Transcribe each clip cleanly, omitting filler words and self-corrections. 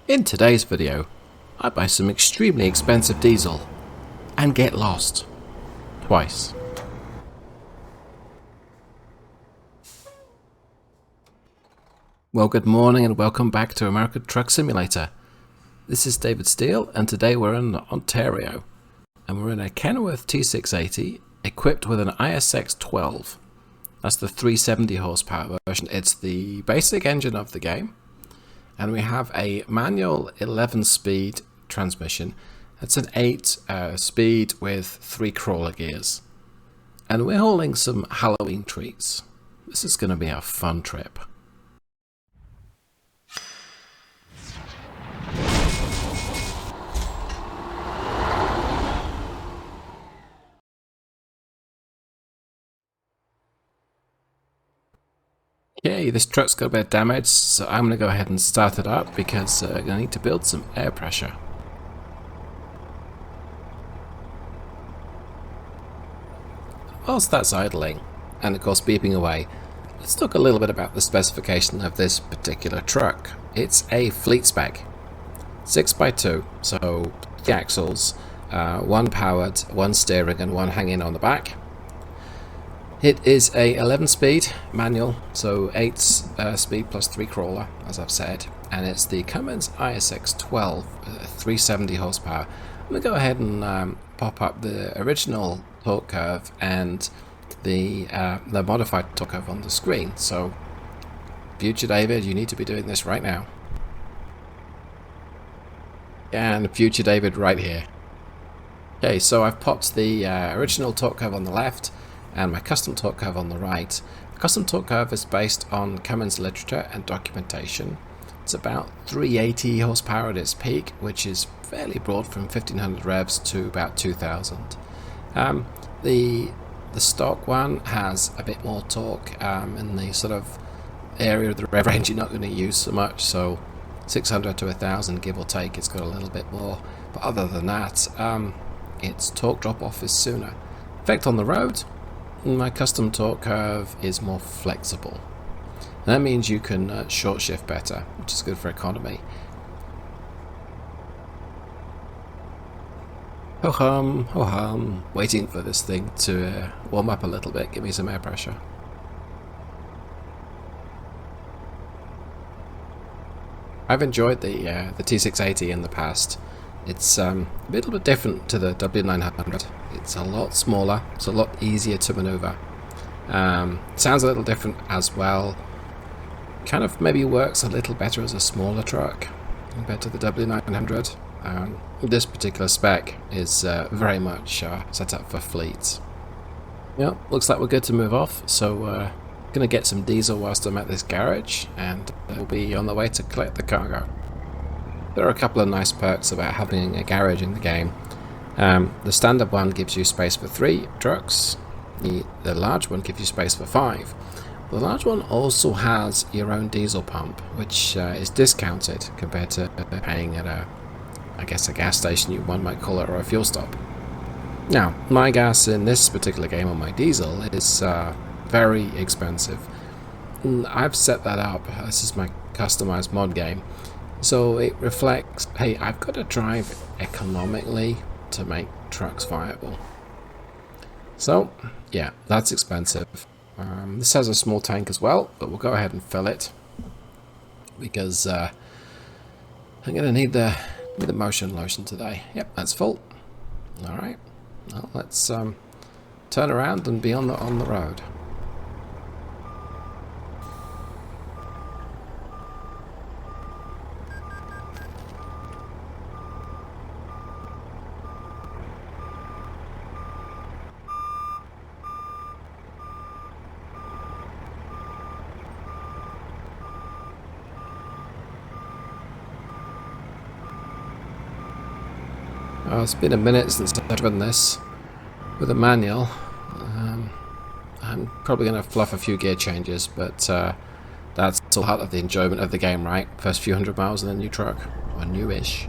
In today's video, I buy some extremely expensive diesel and get lost. Twice. Well, good morning and welcome back to American Truck Simulator. This is David Steele and today we're in Ontario. And we're in a Kenworth T680 equipped with an ISX12. That's the 370 horsepower version. It's the basic engine of the game. And we have a manual 11-speed transmission. It's an 8-speed with 3 crawler gears. And we're hauling some Halloween treats. This is going to be a fun trip. Okay, this truck's got a bit of damage, so I'm going to go ahead and start it up because I need to build some air pressure. Whilst that's idling, and of course beeping away, let's talk a little bit about the specification of this particular truck. It's a fleet spec, 6x2, so 3 axles, 1 powered, 1 steering and 1 hanging on the back. It is a 11-speed manual, so 8 speed plus 3 crawler, as I've said, and it's the Cummins ISX12, 370 horsepower. I'm going to go ahead and pop up the original torque curve and the modified torque curve on the screen. So, future David, you need to be doing this right now. And future David right here. Okay, so I've popped the original torque curve on the left and my custom torque curve on the right. The custom torque curve is based on Cummins literature and documentation. It's about 380 horsepower at its peak, which is fairly broad from 1500 revs to about 2000. The stock one has a bit more torque in the sort of area of the rev range you're not going to use so much, so 600 to 1000 give or take, it's got a little bit more, but other than that its torque drop off is sooner. Effect on the road, my custom torque curve is more flexible. That means you can short shift better, which is good for economy. Ho hum, waiting for this thing to warm up a little bit, give me some air pressure. I've enjoyed the T680 in the past. It's a little bit different to the W900. It's a lot smaller, it's a lot easier to maneuver. Sounds a little different as well. Kind of maybe works a little better as a smaller truck compared to the W900. This particular spec is very much set up for fleets. Yep, looks like we're good to move off, so gonna get some diesel whilst I'm at this garage, and we'll be on the way to collect the cargo. There are a couple of nice perks about having a garage in the game. The standard one gives you space for 3 trucks. The large one gives you space for 5. The large one also has your own diesel pump, which is discounted compared to paying at I guess a gas station, one might call it, or a fuel stop. Now, my gas in this particular game on my diesel is very expensive. I've set that up. This is my customized mod game. So it reflects, hey, I've got to drive economically to make trucks viable. So, yeah, that's expensive. This has a small tank as well, but we'll go ahead and fill it because I'm going to need the motion lotion today. Yep, that's full. All right, well, let's turn around and be on the road. Oh, it's been a minute since I've done this with a manual. I'm probably going to fluff a few gear changes, but that's all part of the enjoyment of the game, right? First few 100 miles in a new truck, or newish.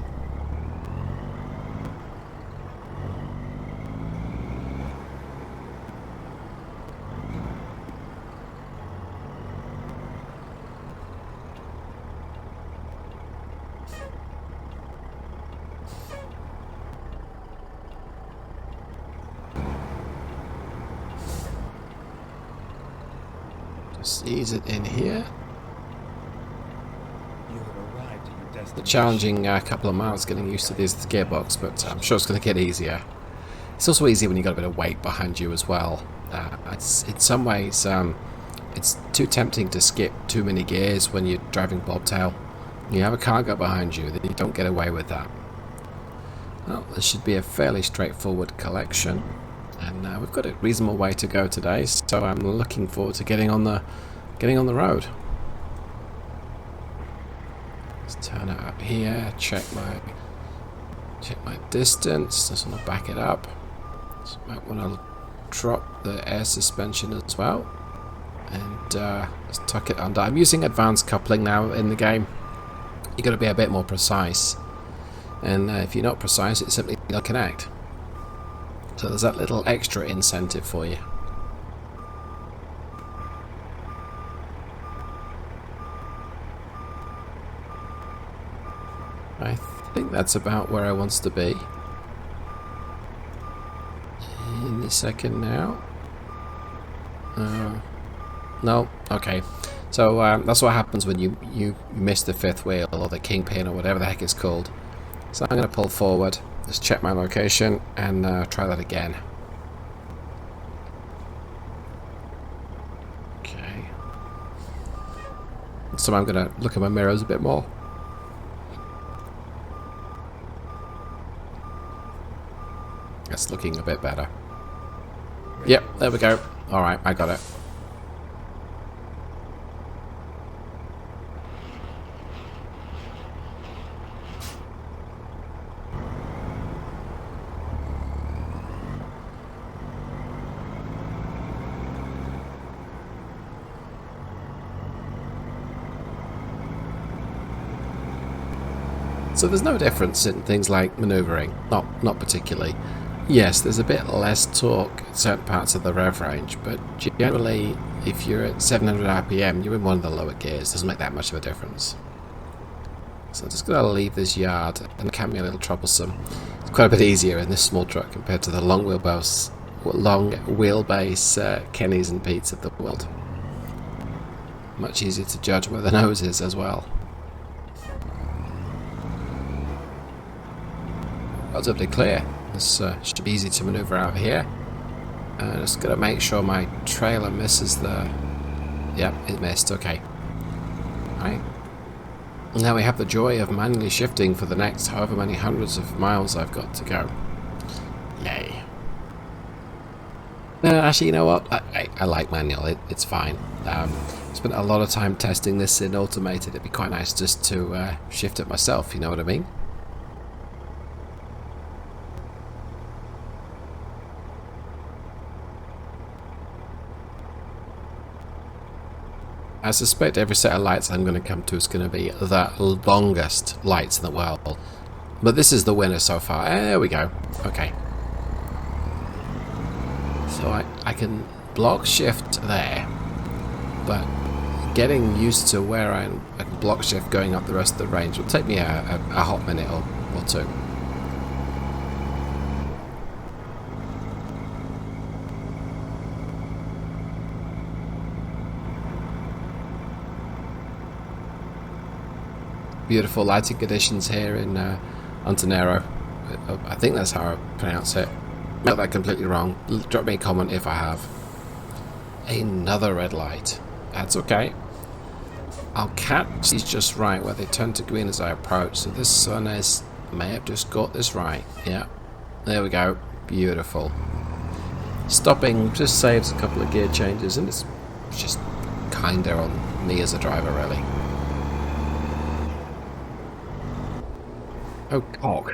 Just ease it in here. You have arrived at your destination. A challenging couple of miles getting used to this gearbox, but I'm sure it's going to get easier. It's also easier when you've got a bit of weight behind you as well. It's in some ways, it's too tempting to skip too many gears when you're driving bobtail. You have a cargo behind you, then you don't get away with that. Well, this should be a fairly straightforward collection, and we've got a reasonable way to go today, so I'm looking forward to getting on the road. Let's turn it up here. Check my distance. Just want to back it up. So might want to drop the air suspension as well, and let's tuck it under. I'm using advanced coupling now in the game. You've got to be a bit more precise. And if you're not precise, it simply doesn't connect. So there's that little extra incentive for you. I think that's about where I want to be. Any second now. No, okay. So that's what happens when you miss the fifth wheel, or the kingpin, or whatever the heck it's called. So I'm going to pull forward, just check my location, and try that again. Okay. So I'm going to look at my mirrors a bit more. That's looking a bit better. Yep, there we go. Alright, I got it. So there's no difference in things like manoeuvring, not particularly. Yes, there's a bit less torque in certain parts of the rev range, but generally, if you're at 700 RPM, you're in one of the lower gears. It doesn't make that much of a difference. So I'm just going to leave this yard, and it can be a little troublesome. It's quite a bit easier in this small truck compared to the long wheelbase Kennys and Petes of the world. Much easier to judge where the nose is as well. Relatively clear. This should be easy to maneuver out of here. Just got to make sure my trailer misses the... Yep, it missed. Okay. Right. Now we have the joy of manually shifting for the next however many hundreds of miles I've got to go. Yay. Actually, you know what? I like manual. It's fine. Spent a lot of time testing this in automated. It'd be quite nice just to shift it myself, you know what I mean? I suspect every set of lights I'm going to come to is going to be the longest lights in the world. But this is the winner so far. There we go. Okay. So I can block shift there. But getting used to where I can block shift going up the rest of the range will take me a hot minute or two. Beautiful lighting conditions here in Ontanero. I think that's how I pronounce it. Got that completely wrong. Drop me a comment if I have. Another red light. That's okay. I'll catch these just right where they turn to green as I approach. So this sun may have just got this right. Yeah. There we go. Beautiful. Stopping just saves a couple of gear changes, and it's just kinder on me as a driver, really. Oh, cock.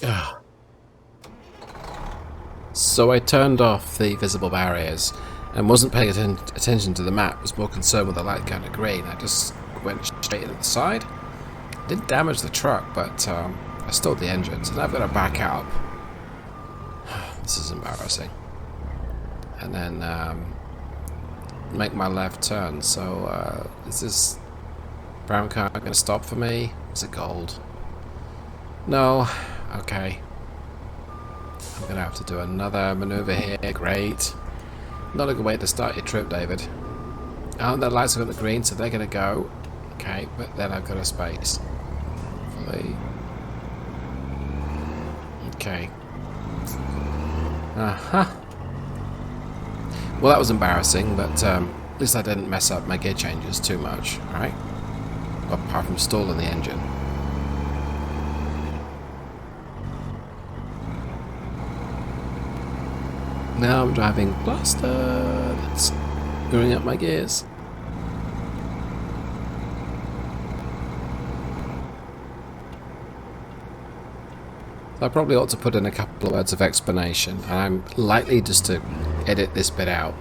Ugh. So I turned off the visible barriers and wasn't paying attention to the map. Was more concerned with the light going to green. I just went straight into the side. Didn't damage the truck, but I stalled the engine, so now I've got to back up. This is embarrassing. And then make my left turn. So is this brown car going to stop for me? Is it gold? No. Okay. I'm going to have to do another maneuver here. Great. Not a good way to start your trip, David. Oh, the lights have got the green, so they're going to go. Okay, but then I've got a space. Okay. Uh-huh. Well, that was embarrassing, but at least I didn't mess up my gear changes too much, alright? Apart from stalling the engine. Now I'm driving blasted. It's screwing up my gears. I probably ought to put in a couple of words of explanation, and I'm likely just to edit this bit out.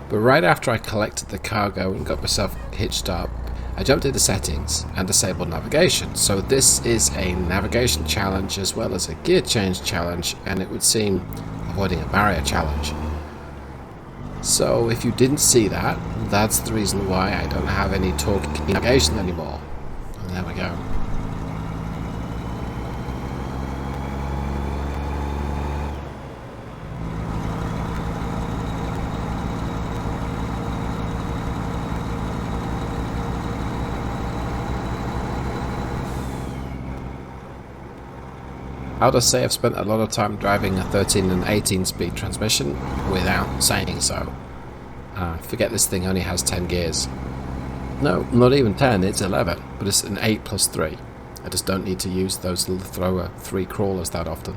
But right after I collected the cargo and got myself hitched up, I jumped into settings and disabled navigation. So this is a navigation challenge as well as a gear change challenge, and it would seem avoiding a barrier challenge. So if you didn't see that, that's the reason why I don't have any talking navigation anymore. And there we go. I'll just say I've spent a lot of time driving a 13 and 18 speed transmission without saying so. Forget this thing only has 10 gears. No, not even 10, it's 11, but it's an 8 plus 3. I just don't need to use those little thrower 3 crawlers that often.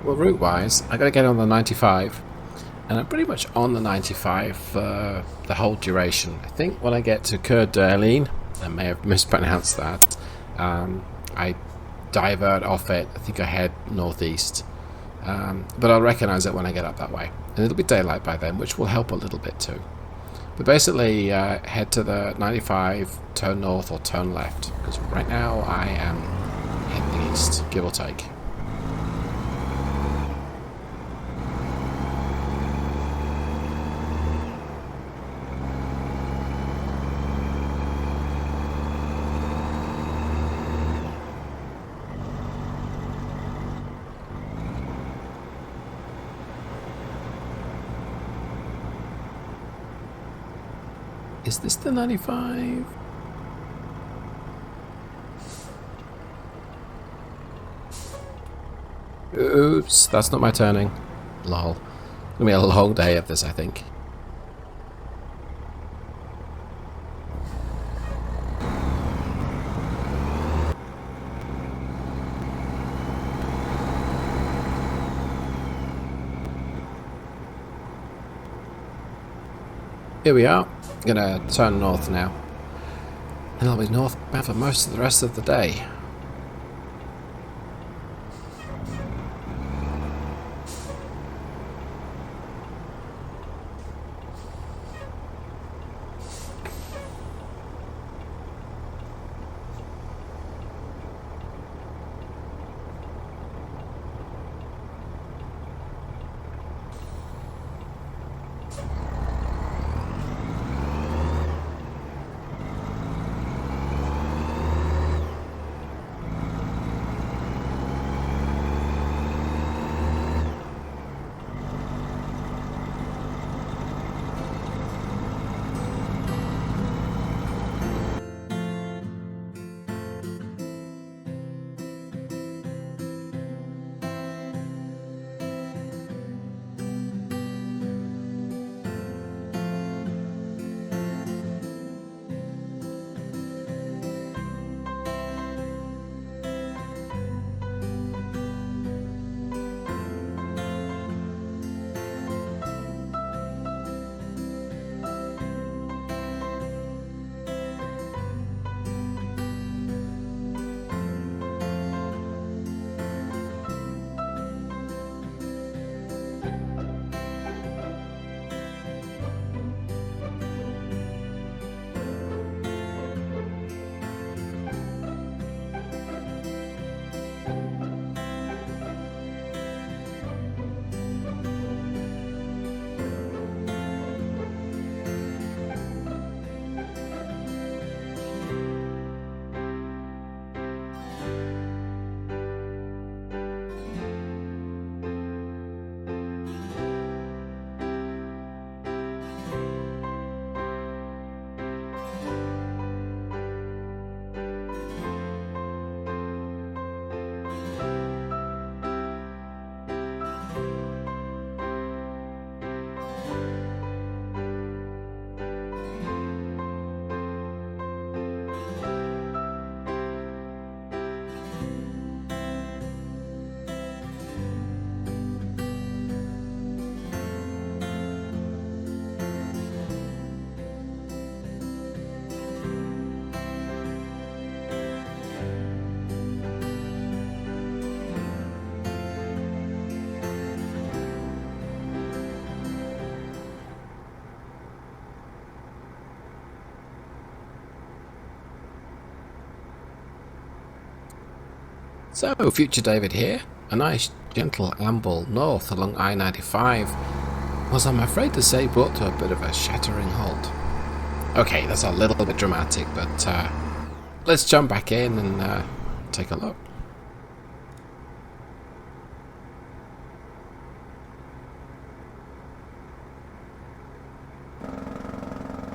Well, route-wise, I gotta get on the 95, and I'm pretty much on the 95 for the whole duration. I think when I get to Coeur d'Alene, I may have mispronounced that, I divert off it. I think I head northeast, but I'll recognise it when I get up that way, and it'll be daylight by then, which will help a little bit too. But basically, head to the 95, turn north or turn left, because right now I am heading east, give or take. Is this the 95? Oops, that's not my turning. Lol. It's gonna be a long day of this, I think. Here we are. I'm gonna turn north now, and I'll be northbound for most of the rest of the day. So, future David here. A nice gentle amble north along I-95 was, I'm afraid to say, brought to a bit of a shattering halt. Okay, that's a little bit dramatic, but let's jump back in and take a look.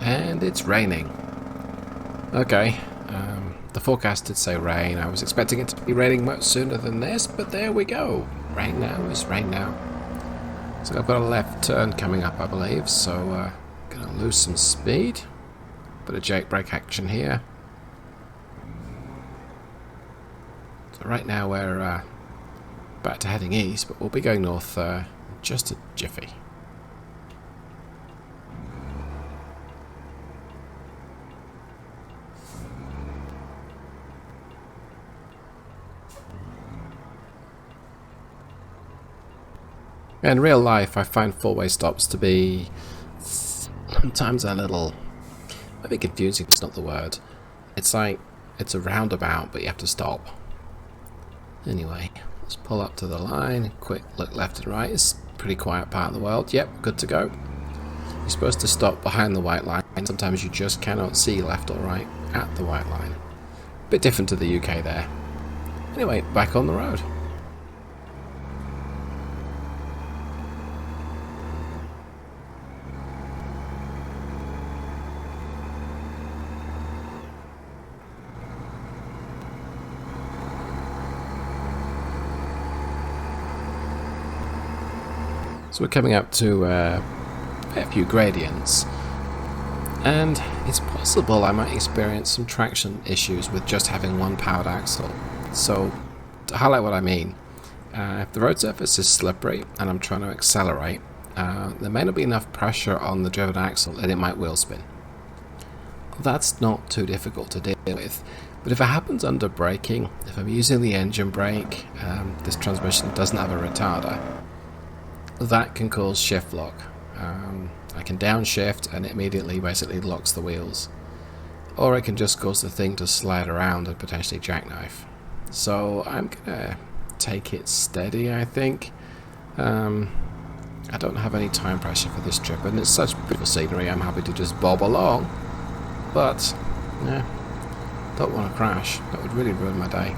And it's raining. Okay, the forecast did say rain. I was expecting it to be raining much sooner than this, but there we go. Rain now is rain now. So I've got a left turn coming up, I believe, so gonna lose some speed. Bit of jake brake action here. So right now we're back to heading east, but we'll be going north just a jiffy. In real life, I find four-way stops to be sometimes a little, maybe confusing is not the word. It's like, it's a roundabout, but you have to stop. Anyway, let's pull up to the line, quick look left and right. It's a pretty quiet part of the world. Yep, good to go. You're supposed to stop behind the white line, and sometimes you just cannot see left or right at the white line. Bit different to the UK there. Anyway, back on the road. So we're coming up to a fair few gradients, and it's possible I might experience some traction issues with just having one powered axle. So to highlight what I mean, if the road surface is slippery and I'm trying to accelerate, there may not be enough pressure on the driven axle and it might wheel spin. That's not too difficult to deal with, but if it happens under braking, if I'm using the engine brake, this transmission doesn't have a retarder, that can cause shift lock. I can downshift and it immediately basically locks the wheels. Or it can just cause the thing to slide around and potentially jackknife. So I'm gonna take it steady, I think. I don't have any time pressure for this trip, and it's such beautiful scenery, I'm happy to just bob along. But, yeah, don't want to crash. That would really ruin my day.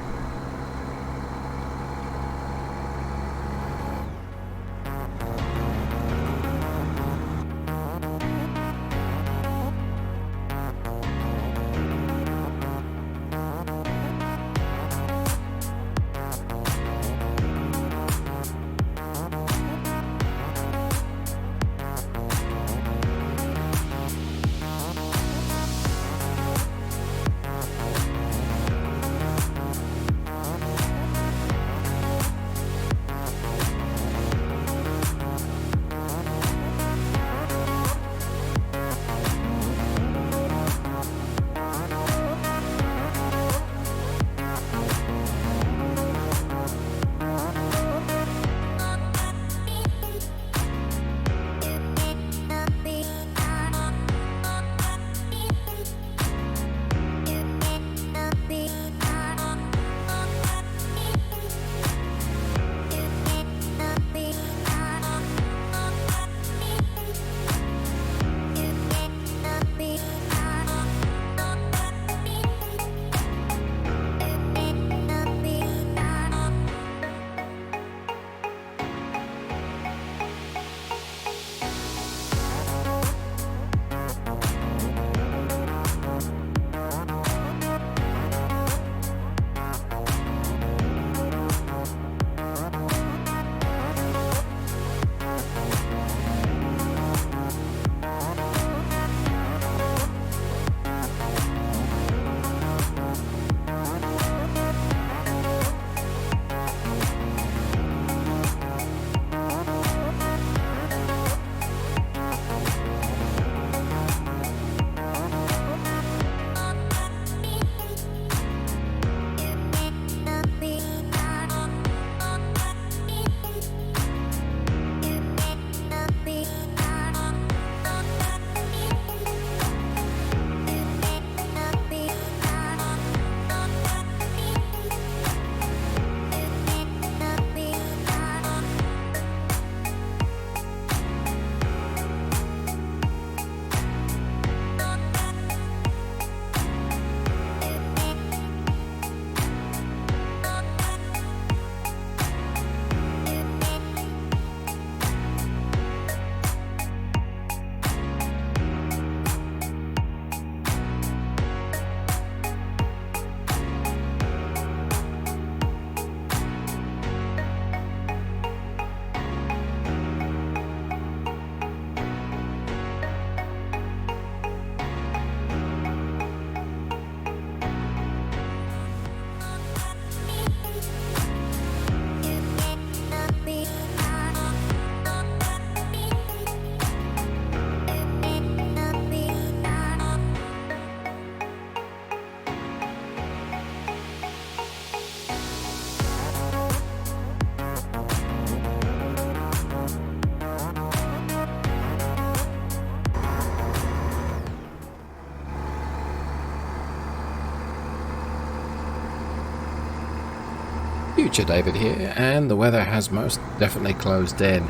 Future David here, and the weather has most definitely closed in.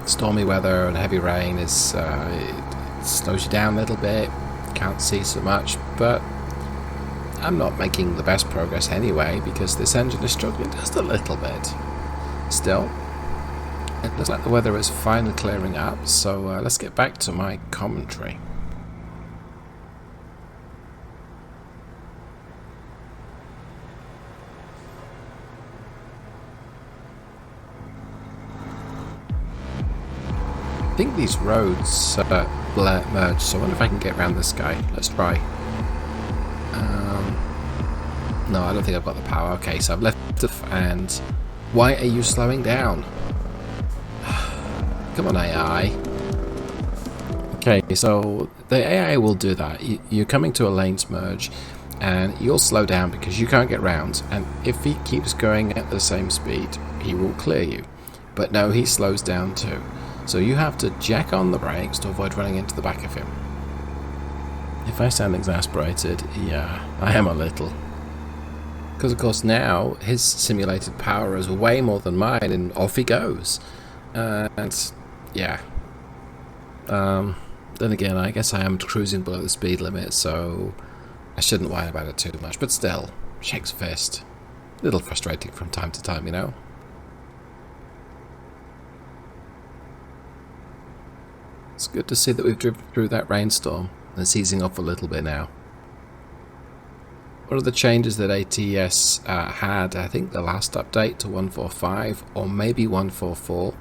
Stormy weather and heavy rain is it slows you down a little bit. Can't see so much, but I'm not making the best progress anyway because this engine is struggling just a little bit. Still, it looks like the weather is finally clearing up, so let's get back to my commentary. I think these roads merge, so I wonder if I can get around this guy. Let's try. No, I don't think I've got the power. Okay, so I've left and why are you slowing down? Come on, AI. Okay, so the AI will do that. You're coming to a lanes merge and you'll slow down because you can't get round, and if he keeps going at the same speed, he will clear you. But no, he slows down too. So you have to jack on the brakes to avoid running into the back of him. If I sound exasperated, yeah, I am a little. Because of course now his simulated power is way more than mine and off he goes. And yeah. Then again, I guess I am cruising below the speed limit, so I shouldn't whine about it too much. But still, shakes fist. A little frustrating from time to time, you know. It's good to see that we've driven through that rainstorm and it's easing off a little bit now. One of the changes that ATS had, I think the last update to 1.45 or maybe 1.44,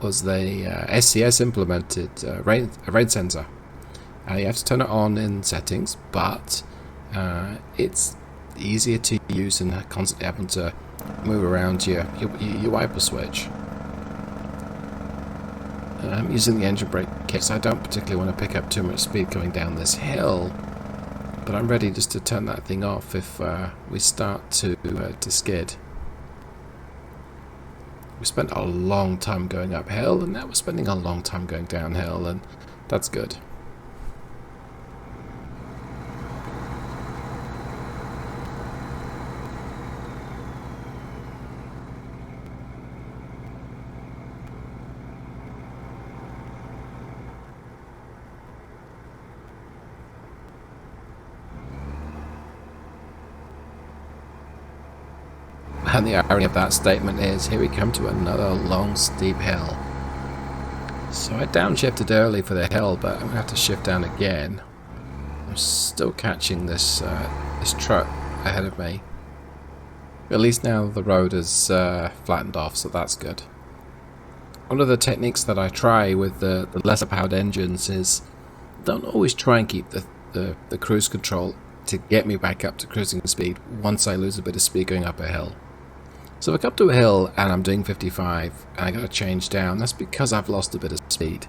was the SCS implemented a rain sensor. You have to turn it on in settings, but it's easier to use than constantly having to move around your wiper switch. I'm using the engine brake kit, so I don't particularly want to pick up too much speed going down this hill, but I'm ready just to turn that thing off if we start to skid. We spent a long time going uphill, and now we're spending a long time going downhill, and that's good. And the irony of that statement is, here we come to another long, steep hill. So I downshifted early for the hill, but I'm going to have to shift down again. I'm still catching this truck ahead of me. At least now the road is flattened off, so that's good. One of the techniques that I try with the lesser powered engines is don't always try and keep the cruise control to get me back up to cruising speed once I lose a bit of speed going up a hill. So if I come to a hill and I'm doing 55 and I gotta change down, that's because I've lost a bit of speed.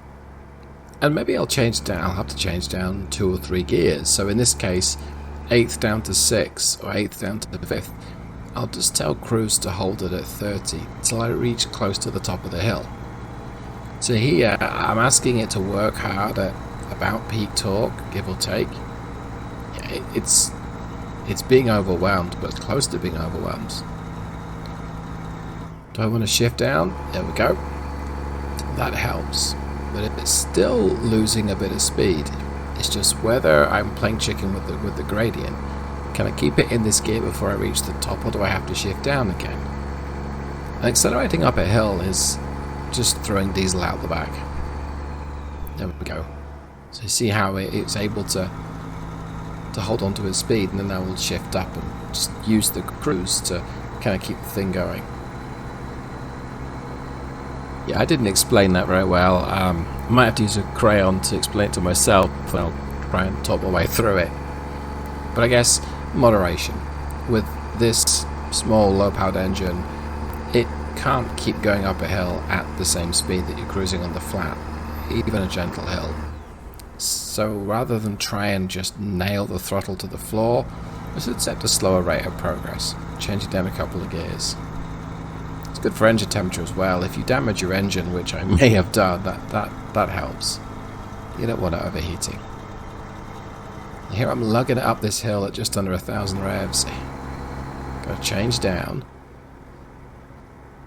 And maybe I'll have to change down 2 or 3 gears. So in this case, 8th down to 6 or 8th down to the 5th. I'll just tell cruise to hold it at 30 until I reach close to the top of the hill. So here I'm asking it to work hard at about peak torque, give or take. Yeah, it's being overwhelmed, but close to being overwhelmed. Do I want to shift down? There we go. That helps. But it's still losing a bit of speed. It's just whether I'm playing chicken with the gradient. Can I keep it in this gear before I reach the top, or do I have to shift down again? And accelerating up a hill is just throwing diesel out the back. There we go. So you see how it's able to hold on to its speed, and then I will shift up and just use the cruise to kind of keep the thing going. Yeah, I didn't explain that very well. I might have to use a crayon to explain it to myself, and I'll try and talk my way through it. But I guess moderation. With this small low-powered engine, it can't keep going up a hill at the same speed that you're cruising on the flat, even a gentle hill. So rather than try and just nail the throttle to the floor, let's accept a slower rate of progress, change it down a couple of gears. It's good for engine temperature as well. If you damage your engine, which I may have done, that helps. You don't want it overheating. Here I'm lugging it up this hill at just under 1,000 revs. Got to change down.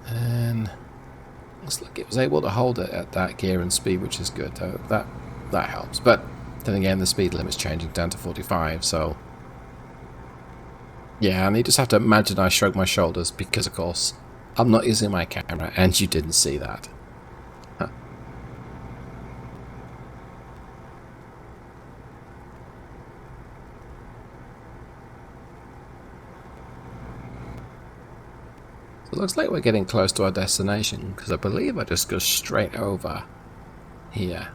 And looks like it was able to hold it at that gear and speed, which is good. That helps. But then again, the speed limit's changing down to 45, so... Yeah, and you just have to imagine I shrug my shoulders because, of course, I'm not using my camera, and you didn't see that. Huh. So it looks like we're getting close to our destination, because I believe I just go straight over here.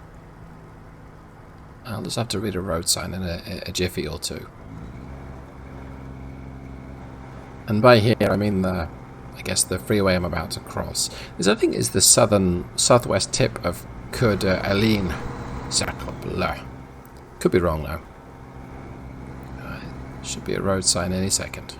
I'll just have to read a road sign in a jiffy or two. And by here, I mean I guess the freeway I'm about to cross. This, I think, is the southwest tip of Cummins ISX12. Could be wrong though. Should be a road sign any second.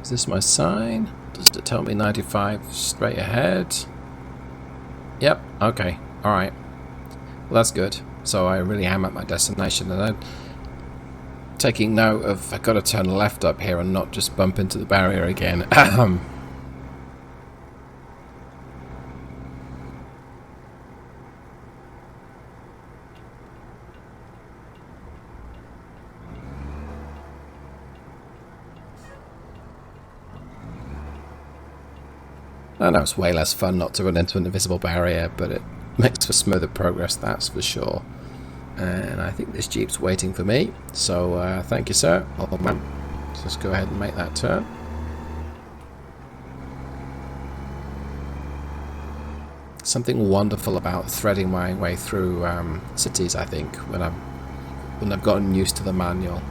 Is this my sign? Does it tell me 95 straight ahead? Yep, okay, alright. Well, that's good. So I really am at my destination, and I'm taking note of I've got to turn left up here and not just bump into the barrier again. I know it's way less fun not to run into an invisible barrier, but it makes for smoother progress, that's for sure. And I think this Jeep's waiting for me, so thank you, sir. Oh, man. Let's just go ahead and make that turn. Something wonderful about threading my way through cities, I think, when I've gotten used to the manual.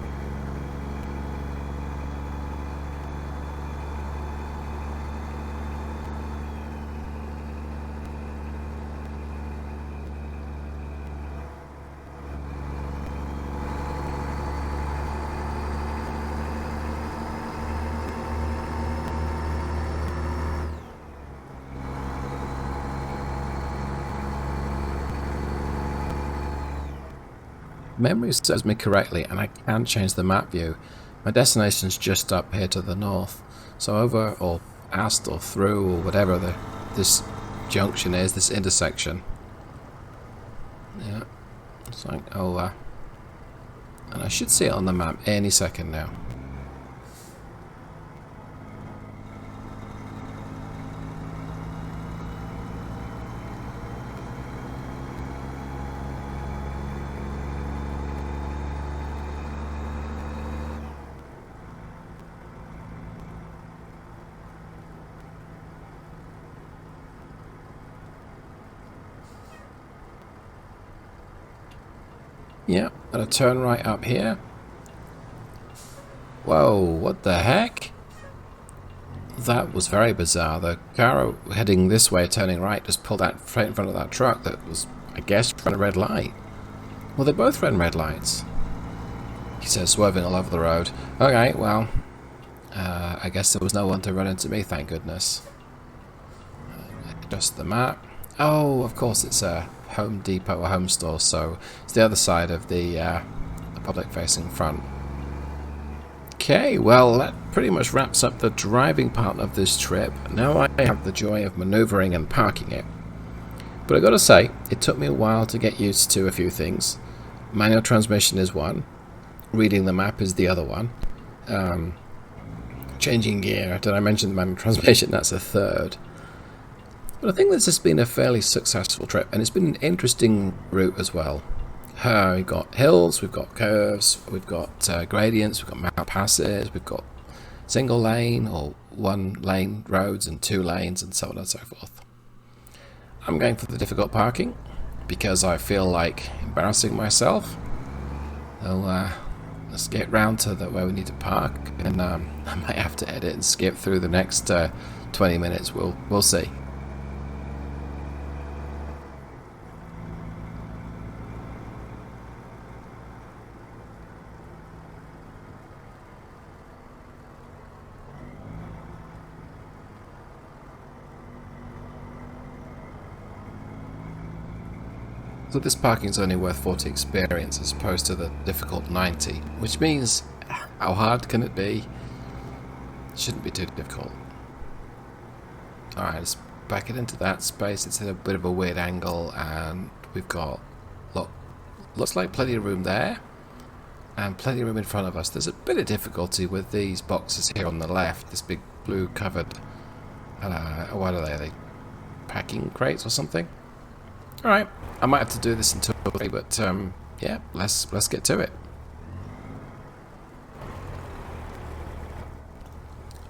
Memory serves me correctly, and I can change the map view. My destination's just up here to the north, so over or past or through or whatever this junction is, this intersection. Yeah, it's like over, and I should see it on the map any second now. Yeah, gotta turn right up here. Whoa, what the heck? That was very bizarre. The car heading this way, turning right, just pulled out straight in front of that truck that was, I guess, running a red light. Well, they both ran red lights. He says, swerving all over the road. Okay, well, I guess there was no one to run into me, thank goodness. Adjust the map. Oh, of course, it's a Home Depot or home store, so it's the other side of the public-facing front. Okay, well, that pretty much wraps up the driving part of this trip. Now I have the joy of maneuvering and parking it. But I gotta say, it took me a while to get used to a few things. Manual transmission is one. Reading the map is the other one. Changing gear, did I mention the manual transmission? That's a third. But I think this has been a fairly successful trip, and it's been an interesting route as well. We've got hills, we've got curves, we've got gradients, we've got mountain passes, we've got single lane or one lane roads and 2 lanes and so on and so forth. I'm going for the difficult parking because I feel like embarrassing myself. So let's get round to where we need to park, and I might have to edit and skip through the next 20 minutes. We'll see. So this parking's only worth 40 experience as opposed to the difficult 90, which means how hard can it be? It shouldn't be too difficult. Alright, let's back it into that space. It's at a bit of a weird angle, and we've got looks like plenty of room there and plenty of room in front of us. There's a bit of difficulty with these boxes here on the left, this big blue covered what are they? Are they packing crates or something? Alright, I might have to do this in 2 or 3, but yeah, let's get to it.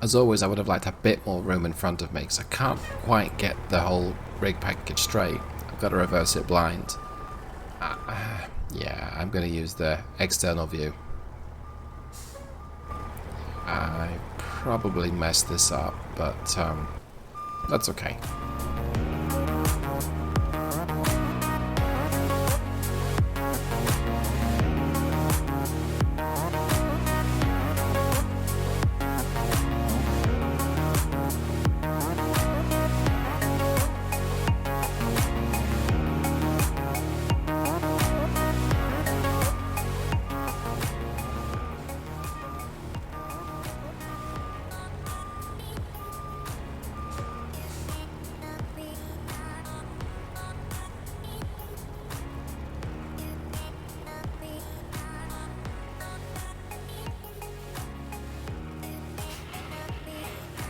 As always, I would have liked a bit more room in front of me because I can't quite get the whole rig package straight. I've got to reverse it blind. Yeah, I'm going to use the external view. I probably messed this up, but that's okay.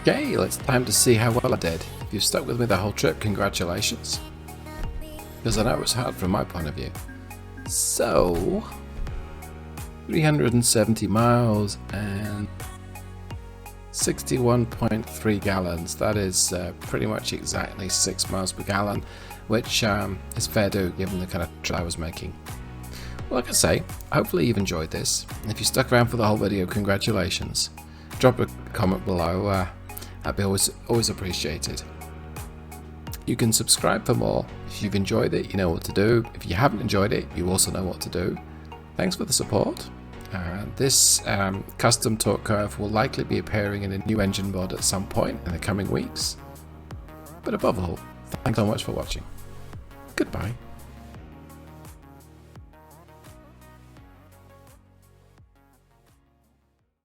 Okay, it's time to see how well I did. If you've stuck with me the whole trip, congratulations. Because I know it was hard from my point of view. So, 370 miles and 61.3 gallons. That is pretty much exactly 6 miles per gallon, which is fair do given the kind of trip I was making. Well, like I say, hopefully you've enjoyed this. If you stuck around for the whole video, congratulations. Drop a comment below. That'd be always appreciated. You can subscribe for more. If you've enjoyed it, you know what to do. If you haven't enjoyed it, you also know what to do. Thanks for the support. This custom torque curve will likely be appearing in a new engine mod at some point in the coming weeks. But above all, thanks so much for watching. Goodbye.